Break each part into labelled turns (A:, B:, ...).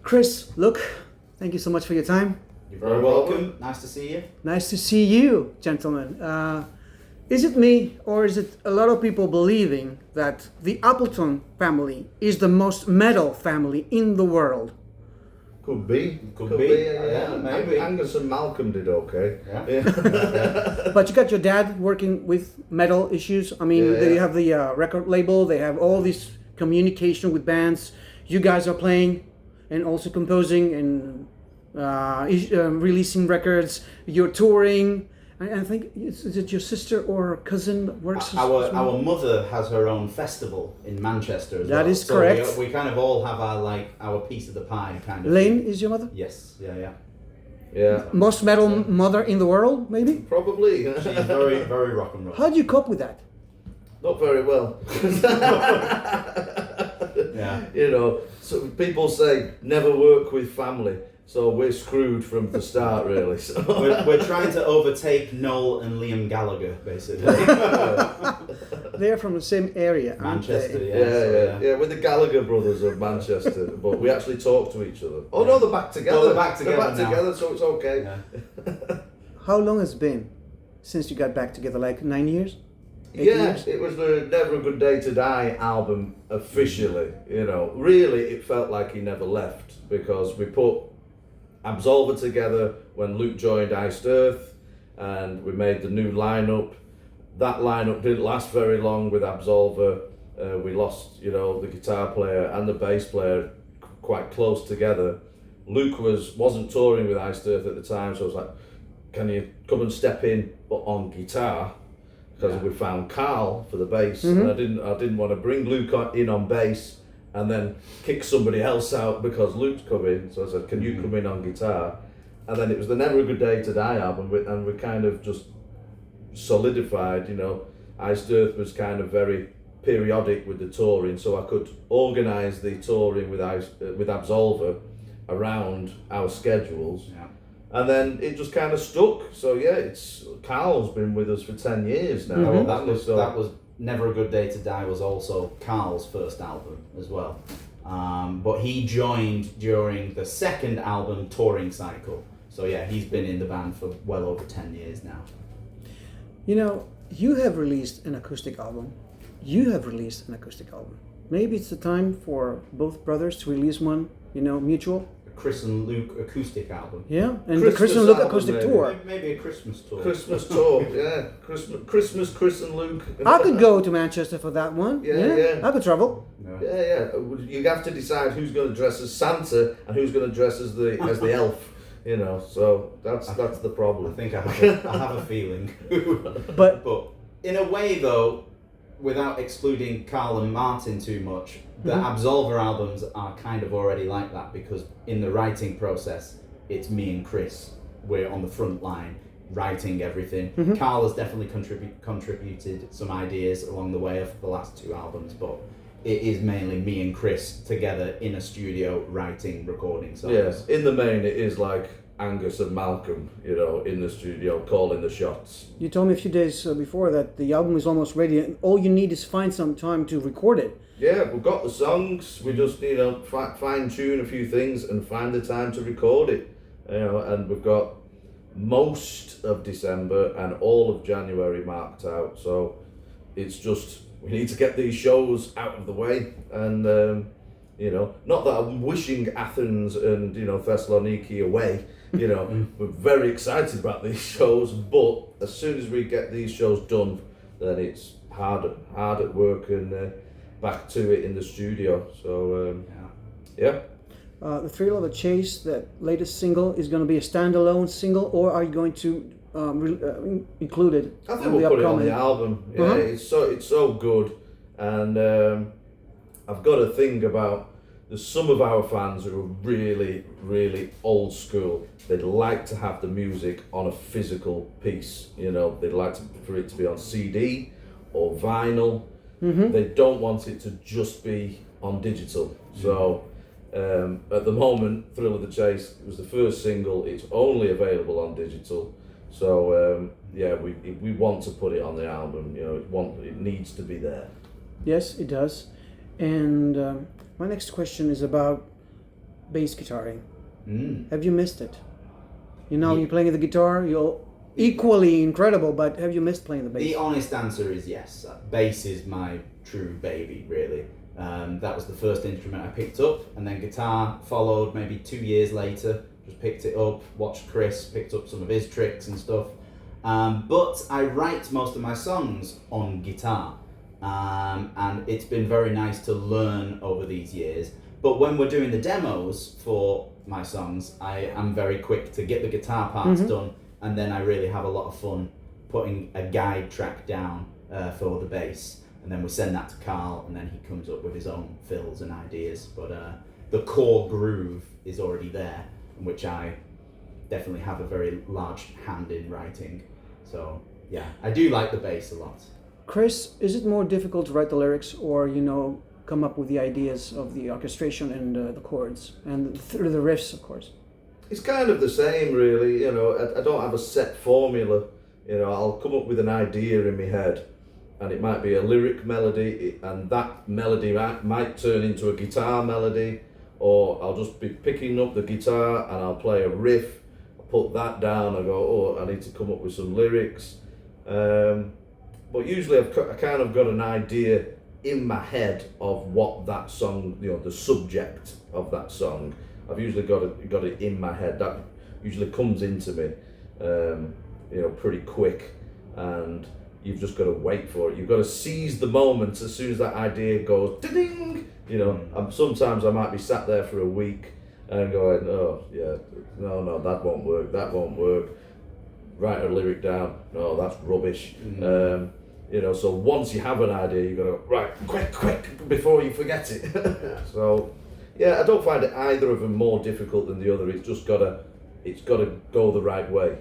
A: Chris, look, thank you so much for your time.
B: You're very welcome. Nice to see you.
A: Nice to see you, gentlemen. Is it me, or is it a lot of people believing that the Appleton family is the most metal family in the world?
C: Could be.
B: Could be. Yeah, maybe.
C: Angus and Malcolm did okay.
B: Yeah.
A: But you got your dad working with metal issues. I mean, they have the record label. They have all this communication with bands. You guys are playing and also composing and releasing records. You're touring. I think, is it your sister or cousin that works?
B: Our mother has her own festival in Manchester as well.
A: That is correct.
B: So we kind of all have our piece of the pie, kind of.
A: Lane is your mother?
B: Yes. Yeah.
C: Yeah.
A: Most metal mother in the world, maybe?
C: Probably.
B: She's very, very rock and roll.
A: How do you cope with that?
C: Not very well.
B: Yeah.
C: You know, so people say never work with family. So we're screwed from the start, really. So.
B: We're trying to overtake Noel and Liam Gallagher, basically.
A: They're from the same area, aren't
B: Manchester,
C: Yeah. We're the Gallagher brothers of Manchester, but we actually talk to each other. Oh no, they're back together.
B: No, they're back together now.
C: together, so it's okay.
B: Yeah.
A: How long has it been since you got back together? Like 9 years? 8
C: Yeah,
A: years?
C: it was the Never a Good Day to Die album officially. You know, really, it felt like he never left because we put Absolva together when Luke joined Iced Earth, and we made the new lineup. That lineup didn't last very long with Absolva. We lost, the guitar player and the bass player quite close together. Luke wasn't touring with Iced Earth at the time, so I was like, "Can you come and step in, but on guitar?" Because we found Carl for the bass, and I didn't want to bring Luke in on bass and then kick somebody else out because Luke's coming. So I said, "Can you come in on guitar?" And then it was the Never a Good Day to Die album, and we kind of just solidified. Iced Earth was kind of very periodic with the touring, so I could organise the touring with Absolva around our schedules.
B: Yeah.
C: And then it just kind of stuck. So Carl's been with us for 10 years now.
B: Well, that was Never a Good Day to Die was also Carl's first album as well. But he joined during the second album touring cycle. So he's been in the band for well over 10 years now.
A: You have released an acoustic album. Maybe it's the time for both brothers to release one, mutual.
B: Chris and Luke acoustic album.
A: Yeah, and the Chris and Luke acoustic
C: maybe.
A: tour.
B: Maybe a Christmas tour.
C: Christmas tour, yeah. Christmas, Chris and Luke.
A: I could go to Manchester for that one.
C: Yeah.
A: I could travel.
C: Yeah. You have to decide who's going to dress as Santa and who's going to dress as the elf. So that's the problem.
B: I think I have a feeling.
A: But
B: in a way, though, without excluding Carl and Martin too much, the Absolva albums are kind of already like that because in the writing process, it's me and Chris. We're on the front line writing everything. Carl has definitely contributed some ideas along the way of the last two albums, but it is mainly me and Chris together in a studio writing, recording songs.
C: Yes, in the main it is like Angus and Malcolm, in the studio calling the shots.
A: you told me a few days before that the album is almost ready and all you need is find some time to record it.
C: Yeah, we've got the songs, we just need to fine tune a few things and find the time to record it. And we've got most of December and all of January marked out, so it's just, we need to get these shows out of the way. And, not that I'm wishing Athens and, Thessaloniki away, we're very excited about these shows, but as soon as we get these shows done, then it's hard at work and back to it in the studio. So
A: The Thrill of a Chase, that latest single, is going to be a standalone single, or are you going to include it?
C: I think we'll put it on the album. Yeah, it's so good, and I've got a thing about. There's some of our fans who are really, really old school. They'd like to have the music on a physical piece. They'd like for it to be on CD or vinyl. They don't want it to just be on digital. So at the moment, Thrill of the Chase was the first single. It's only available on digital. So we want to put it on the album. It needs to be there.
A: Yes, it does. And my next question is about bass guitaring.
B: Mm.
A: Have you missed it? You know,
B: Yeah.
A: you're playing the guitar, you're equally incredible, but have you missed playing the bass?
B: The honest answer is yes. Bass is my true baby, really. That was the first instrument I picked up, and then guitar followed maybe 2 years later. Just picked it up, watched Chris, picked up some of his tricks and stuff. But I write most of my songs on guitar, and it's been very nice to learn over these years. But when we're doing the demos for my songs, I am very quick to get the guitar parts done, and then I really have a lot of fun putting a guide track down for the bass. And then we send that to Carl, and then he comes up with his own fills and ideas. But the core groove is already there, which I definitely have a very large hand in writing. So yeah, I do like the bass a lot.
A: Chris, is it more difficult to write the lyrics, or come up with the ideas of the orchestration and the chords and through the riffs, of course?
C: It's kind of the same, really. I don't have a set formula. I'll come up with an idea in my head, and it might be a lyric melody, and that melody might turn into a guitar melody, or I'll just be picking up the guitar and I'll play a riff, put that down, I go, oh, I need to come up with some lyrics. But usually I kind of got an idea in my head of what that song, the subject of that song. I've usually got it in my head. That usually comes into me, pretty quick, and you've just got to wait for it. You've got to seize the moment as soon as that idea goes ding. Sometimes I might be sat there for a week and going, oh yeah, no, that won't work. Write a lyric down, no, that's rubbish. So once you have an idea, you've got to go, right, quick, before you forget it. So yeah, I don't find either of them more difficult than the other. It's got to go the right way.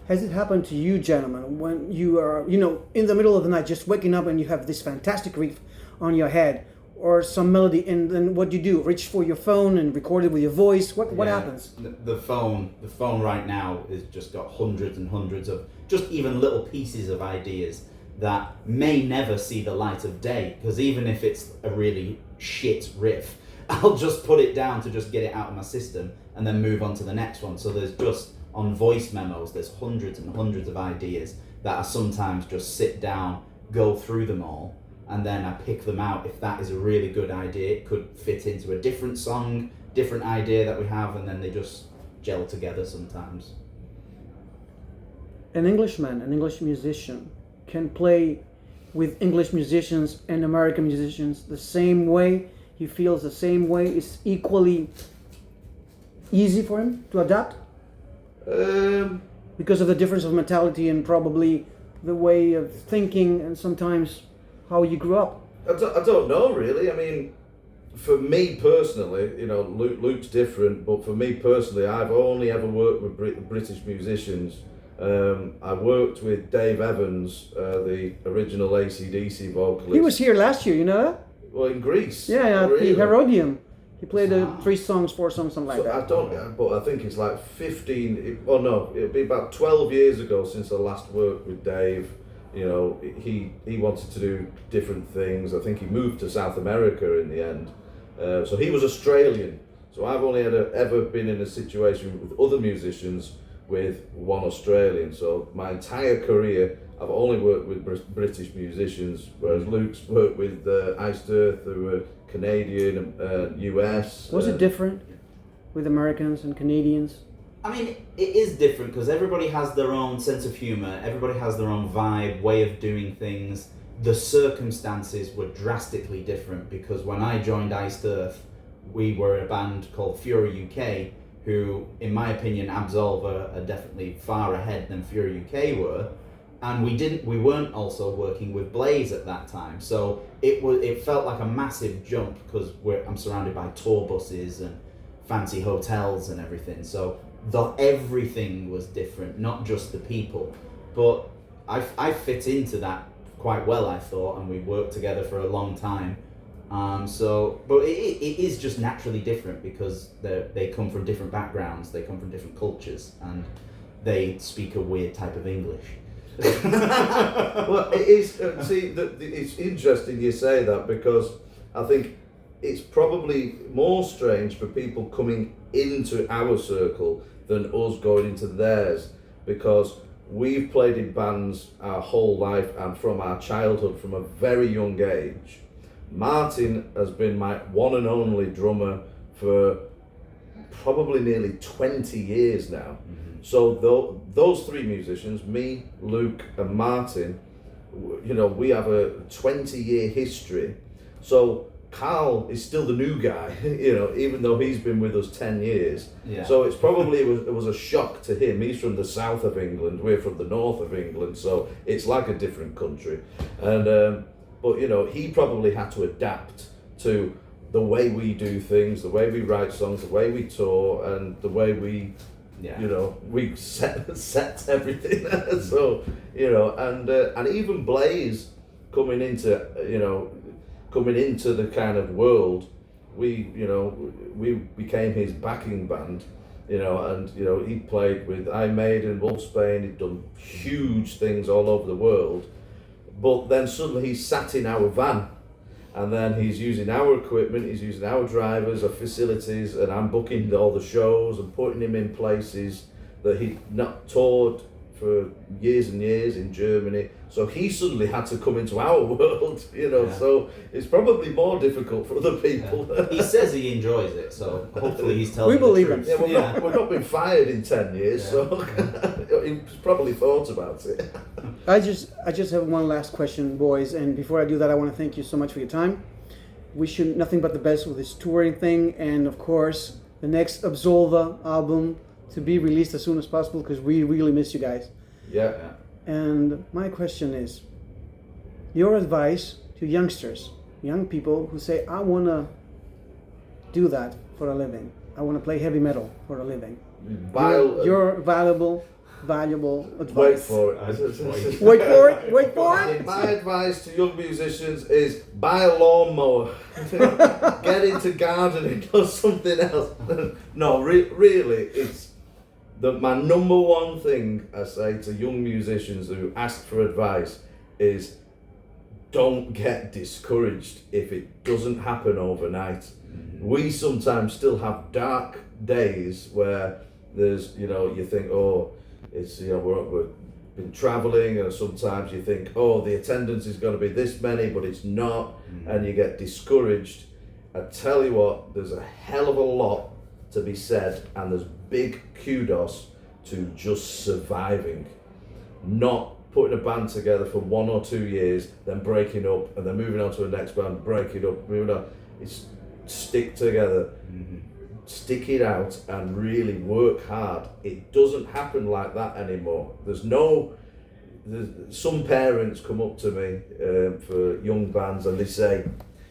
A: Has it happened to you, gentlemen, when you are, in the middle of the night, just waking up and you have this fantastic riff on your head, or some melody, and then what do you do? Reach for your phone and record it with your voice? What happens?
B: The phone right now has just got hundreds and hundreds of just even little pieces of ideas that may never see the light of day, because even if it's a really shit riff, I'll just put it down to just get it out of my system and then move on to the next one. So there's just, on voice memos, there's hundreds and hundreds of ideas that I sometimes just sit down, go through them all, and then I pick them out. If that is a really good idea, it could fit into a different song, different idea that we have, and then they just gel together sometimes.
A: An Englishman, an English musician, can play with English musicians and American musicians the same way. He feels the same way. It's equally easy for him to adapt? Because of the difference of mentality and probably the way of thinking and sometimes how you grew up.
C: I don't know, really. I mean, for me personally, Luke's different, but for me personally, I've only ever worked with British musicians. I worked with Dave Evans, the original AC/DC vocalist.
A: He was here last year, you know that?
C: Well, in Greece.
A: Yeah,
C: really.
A: The Herodium. He played 3 songs, 4 songs, something like that.
C: I don't, but I think it's like 15, it'll be about 12 years ago since I last worked with Dave. He wanted to do different things. I think he moved to South America in the end. So he was Australian. So I've only ever been in a situation with other musicians with one Australian. So my entire career, I've only worked with British musicians, whereas Luke's worked with Iced Earth, who were Canadian and US.
A: Was it different with Americans and Canadians?
B: I mean, it is different because everybody has their own sense of humour, everybody has their own vibe, way of doing things. The circumstances were drastically different because when I joined Iced Earth, we were a band called FuryUK, who, in my opinion, Absolva are definitely far ahead than FuryUK were. And we weren't also working with Blaze at that time, so it felt like a massive jump because I'm surrounded by tour buses and fancy hotels and everything. So everything was different, not just the people. But I fit into that quite well, I thought, and we worked together for a long time. But it is just naturally different because they come from different backgrounds, they come from different cultures, and they speak a weird type of English.
C: Well, it is. It's interesting you say that because I think it's probably more strange for people coming into our circle than us going into theirs, because we've played in bands our whole life and from our childhood, from a very young age. Martin has been my one and only drummer for probably nearly 20 years now. So those three musicians, me, Luke and Martin, you know, we have a 20-year history. So Carl is still the new guy, you know, even though he's been with us 10 years.
B: Yeah.
C: So it's probably, it was a shock to him. He's from the south of England, we're from the north of England, so it's like a different country. And but you know, he probably had to adapt to the way we do things, the way we write songs, the way we tour, and the way we, you know, we set everything. So, you know, and even Blaze coming into the kind of world, we became his backing band, you know, and you know, he played with Iron Maiden, Wolfsbane, he'd done huge things all over the world, but then suddenly he's sat in our van, and then he's using our equipment, he's using our drivers, our facilities, and I'm booking all the shows and putting him in places that he'd not toured for years and years in Germany. So he suddenly had to come into our world, you know, so it's probably more difficult for other people.
B: Yeah. He says he enjoys it, so hopefully he's telling
A: We believe
B: the
A: him.
B: truth.
C: Yeah, we've not been fired in 10 years, so he's probably thought about it.
A: I just have one last question, boys, and before I do that, I want to thank you so much for your time. Wish you nothing but the best with this touring thing, and of course, the next Absolva album to be released as soon as possible, because we really miss you guys.
C: Yeah.
A: And my question is, your advice to youngsters, young people who say, I want to do that for a living. I want to play heavy metal for a living. Your valuable advice.
C: Wait for it.
A: Wait for it.
C: My advice to young musicians is buy a lawnmower, get into gardening or something else. No, really, it's my number one thing I say to young musicians who ask for advice is don't get discouraged if it doesn't happen overnight. We sometimes still have dark days where there's, you know, you think, oh, it's, you know, we've been traveling, and sometimes you think, oh, the attendance is going to be this many, but it's not, and you get discouraged. I tell you what, there's a hell of a lot to be said, and there's big kudos to just surviving, not putting a band together for 1 or 2 years, then breaking up, and then moving on to the next band, breaking up, moving on. It's stick together, stick it out, and really work hard. It doesn't happen like that anymore. Some parents come up to me for young bands, and they say,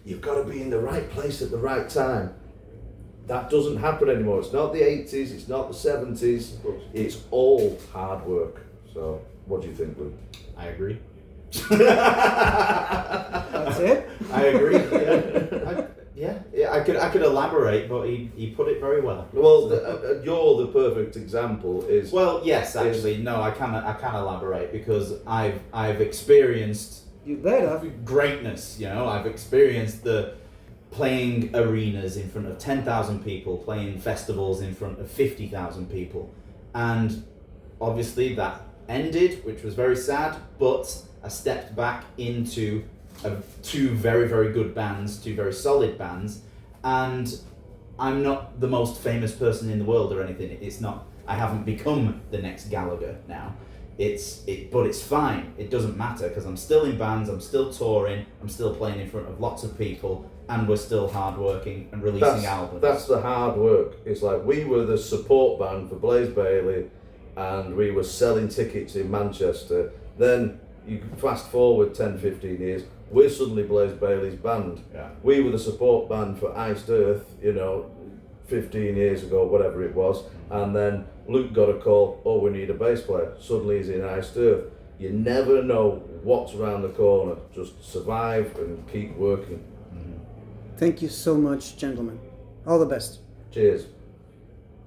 C: you've got to be in the right place at the right time. That doesn't happen anymore. It's not the 80s, it's not the 70s, it's all hard work. So, what do you think, Luke?
B: I agree.
A: That's it?
B: I agree. Yeah. I could elaborate, but he put it very well.
C: Well, you're the perfect example.
B: Well, yes, actually, no, I can elaborate, because I've experienced
A: You better.
B: greatness. You know, I've experienced the playing arenas in front of 10,000 people, playing festivals in front of 50,000 people, and obviously that ended, which was very sad. But I stepped back into two very, very good bands, two very solid bands, and I'm not the most famous person in the world or anything. It's not. I haven't become the next Gallagher now. But it's fine. It doesn't matter, because I'm still in bands, I'm still touring, I'm still playing in front of lots of people, and we're still hard working and releasing albums.
C: That's the hard work. It's like we were the support band for Blaze Bayley, and we were selling tickets in Manchester. Then you fast forward 10, 15 years, we're suddenly Blaze Bayley's band.
B: Yeah.
C: We were the support band for Iced Earth, you know, 15 years ago, whatever it was, and then Luke got a call, oh, we need a bass player. Suddenly he's in Iced Earth. You never know what's around the corner. Just survive and keep working.
A: Thank you so much, gentlemen. All the best.
C: Cheers.